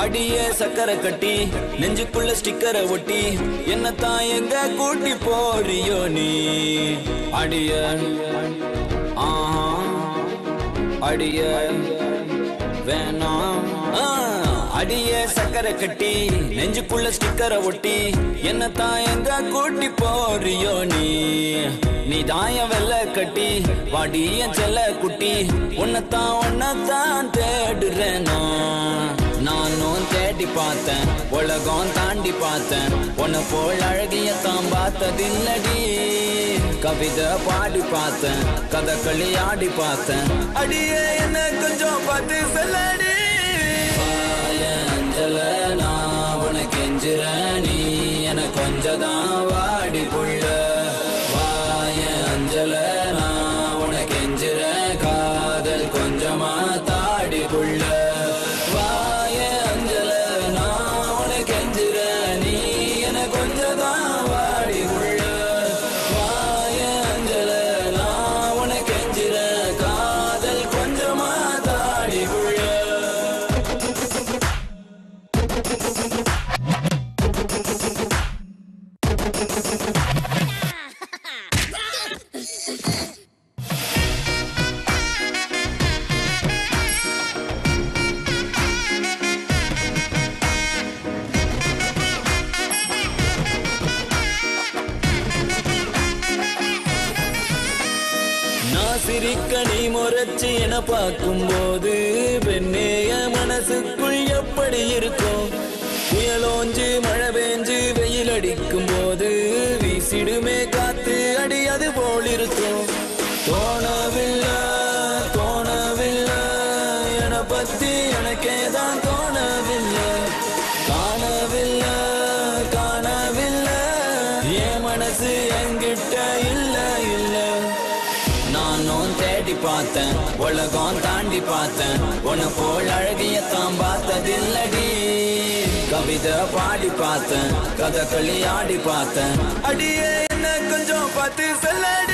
அடியே சக்கரை கட்டி நெஞ்சுக்குள்ள ஸ்டிக்கரை ஒட்டி என்னத்தான் எங்க கூட்டி போறியோ நீ அடிய அடிய வேணாம் அடியே சக்கரை கட்டி நெஞ்சுக்குள்ள ஸ்டிக்கரை ஒட்டி என்னத்தான் எங்க கூட்டி போறியோ நீ தாய வெள்ள கட்டி வாடிய செல்ல குட்டி உன்னத்தான் தேடுறேன் நானும் தேடி பார்த்தேன் உலகம் தாண்டி பார்த்தேன் உன்னை போல் அழகியத்தான் பார்த்ததில்லடி கவிதை பாடி பார்த்தேன் கதகளி ஆடி பார்த்தேன் அடியே என்ன கொஞ்சம் பார்த்து சொல்லடி அஞ்சல நான் உனக்கு எஞ்சிற நீ என கொஞ்சதான் வாடி புள்ள வாய அஞ்சல நான் உனக்கு எஞ்சிற காதல் கொஞ்சமா தாடி புள்ள வாய அஞ்சல நான் உனக்கு எஞ்சிற நீ என கொஞ்சதான் வாடி புள்ள வாய அஞ்சல நான் உனக்கு எஞ்சிற காதல் கொஞ்சமா தாடி புள்ள சிரிக்க நீ முறைச்சு என பார்க்கும்போது பெண்ணேய மனசுக்குள் எப்படி இருக்கும் புயலோஞ்சு மழை பெஞ்சு வெயில் அடிக்கும் போது வீசிடுமே காத்து அடி அது போல் இருக்கும் தோணவில்லை தோணவில்லை என பத்தி எனக்கேதான் தோணவில்லை காணவில்லை காணவில்லை என் மனசு என்கிட்ட இல்லை இல்லை நானும் தேடி பார்த்தேன் உலகம் தாண்டி பார்த்தேன் உன்னை போல் அழகியத்தான் பார்த்ததில்லடி கவிதை பாடி பார்த்தேன் கதகளி ஆடி பார்த்தேன் அடியே என்ன கொஞ்சம் பார்த்து சொல்லடி